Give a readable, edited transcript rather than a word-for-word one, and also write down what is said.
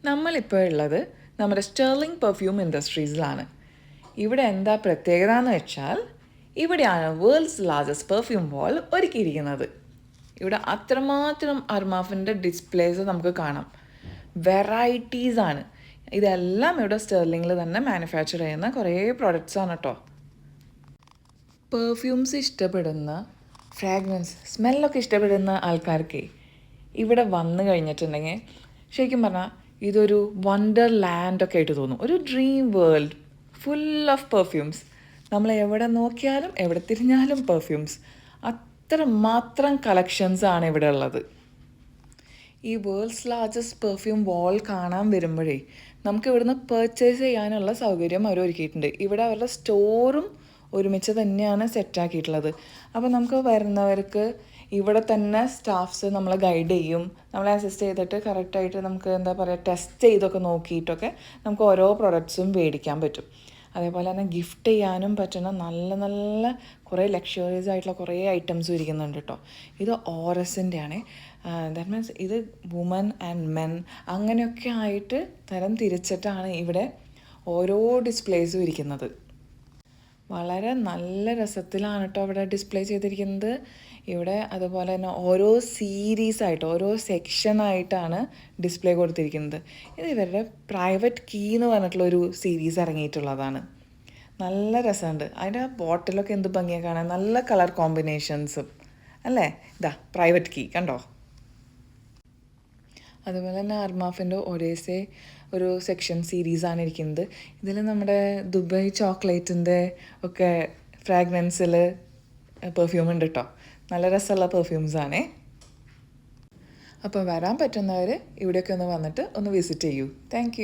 നമ്മളിപ്പോൾ ഉള്ളത് നമ്മുടെ സ്റ്റെർലിംഗ് പെർഫ്യൂം ഇൻഡസ്ട്രീസിലാണ്. ഇവിടെ എന്താ പ്രത്യേകത എന്ന് വെച്ചാൽ ഇവിടെയാണ് വേൾഡ്സ് ലാർജസ്റ്റ് പെർഫ്യൂം വാൾ ഒരുക്കിയിരിക്കുന്നത്. ഇവിടെ അത്രമാത്രം അർമാഫിൻ്റെ ഡിസ്പ്ലേസ് നമുക്ക് കാണാം. വെറൈറ്റീസാണ്. ഇതെല്ലാം ഇവിടെ സ്റ്റെർലിങ്ങിൽ തന്നെ മാനുഫാക്ചർ ചെയ്യുന്ന കുറേ പ്രോഡക്റ്റ്സ് ആണ് കേട്ടോ. പെർഫ്യൂംസ് ഇഷ്ടപ്പെടുന്ന ഫ്രാഗ്രൻസ് സ്മെല്ലൊക്കെ ഇഷ്ടപ്പെടുന്ന ആൾക്കാർക്ക് ഇവിടെ വന്നു കഴിഞ്ഞിട്ടുണ്ടെങ്കിൽ ശരിക്കും പറഞ്ഞാൽ ഇതൊരു വണ്ടർ ലാൻഡൊക്കെ ആയിട്ട് തോന്നും. ഒരു dream world full of perfumes. നമ്മൾ എവിടെ നോക്കിയാലും എവിടെ തിരിഞ്ഞാലും പെർഫ്യൂംസ്. അത്ര മാത്രം കളക്ഷൻസാണ് ഇവിടെ ഉള്ളത്. ഈ വേൾഡ്സ് ലാർജസ്റ്റ് പെർഫ്യൂം വാൾ കാണാൻ വരുമ്പോഴേ നമുക്ക് ഇവിടുന്ന് പർച്ചേസ് ചെയ്യാനുള്ള സൗകര്യം അവർ ഒരുക്കിയിട്ടുണ്ട്. ഇവിടെ അവരുടെ സ്റ്റോറും ഒരുമിച്ച് തന്നെയാണ് സെറ്റാക്കിയിട്ടുള്ളത്. അപ്പോൾ നമുക്ക് വരുന്നവർക്ക് ഇവിടെ തന്നെ സ്റ്റാഫ്സ് നമ്മളെ ഗൈഡ് ചെയ്യും, നമ്മളെ അസിസ്റ്റ് ചെയ്തിട്ട് കറക്റ്റായിട്ട് നമുക്ക് എന്താ പറയുക ടെസ്റ്റ് ചെയ്തൊക്കെ നോക്കിയിട്ടൊക്കെ നമുക്ക് ഓരോ പ്രൊഡക്ട്സും മേടിക്കാൻ പറ്റും. അതേപോലെ തന്നെ ഗിഫ്റ്റ് ചെയ്യാനും പറ്റുന്ന നല്ല നല്ല കുറേ ലക്ഷറീസ് ആയിട്ടുള്ള കുറേ ഐറ്റംസും ഇരിക്കുന്നുണ്ട് കേട്ടോ. ഇത് ഓറസിൻ്റെ ആണ്. ദാറ്റ് മീൻസ് ഇത് വുമൻ ആൻഡ് മെൻ അങ്ങനെയൊക്കെ ആയിട്ട് തരം തിരിച്ചിട്ടാണ് ഇവിടെ ഓരോ ഡിസ്പ്ലേസും ഇരിക്കുന്നത്. വളരെ നല്ല രസത്തിലാണ് കേട്ടോ അവിടെ ഡിസ്പ്ലേ ചെയ്തിരിക്കുന്നത്. ഇവിടെ അതുപോലെ തന്നെ ഓരോ സീരീസായിട്ട് ഓരോ സെക്ഷനായിട്ടാണ് ഡിസ്പ്ലേ കൊടുത്തിരിക്കുന്നത്. ഇത് ഇവരുടെ പ്രൈവറ്റ് കീ എന്ന് പറഞ്ഞിട്ടുള്ളൊരു സീരീസ് ഇറങ്ങിയിട്ടുള്ളതാണ്. നല്ല രസമുണ്ട്. അതിൻ്റെ ബോട്ടിലൊക്കെ എന്ത് ഭംഗിയാണ് കാണാൻ, നല്ല കളർ കോമ്പിനേഷൻസും അല്ലേ. ഇതാ പ്രൈവറ്റ് കീ കണ്ടോ. അതുപോലെ തന്നെ അർമാഫിൻ്റെ ഒരേസെ ഒരു സെക്ഷൻ സീരീസാണ് ഇരിക്കുന്നത്. ഇതിൽ നമ്മുടെ ദുബായ് ചോക്ലേറ്റിൻ്റെ ഒക്കെ ഫ്രാഗ്രൻസിൽ പെർഫ്യൂം ഉണ്ട് കേട്ടോ. നല്ല രസമുള്ള പെർഫ്യൂംസാണേ. അപ്പോൾ വരാൻ പറ്റുന്നവർ ഇവിടെയൊക്കെ ഒന്ന് വന്നിട്ട് ഒന്ന് വിസിറ്റ് ചെയ്യൂ. താങ്ക്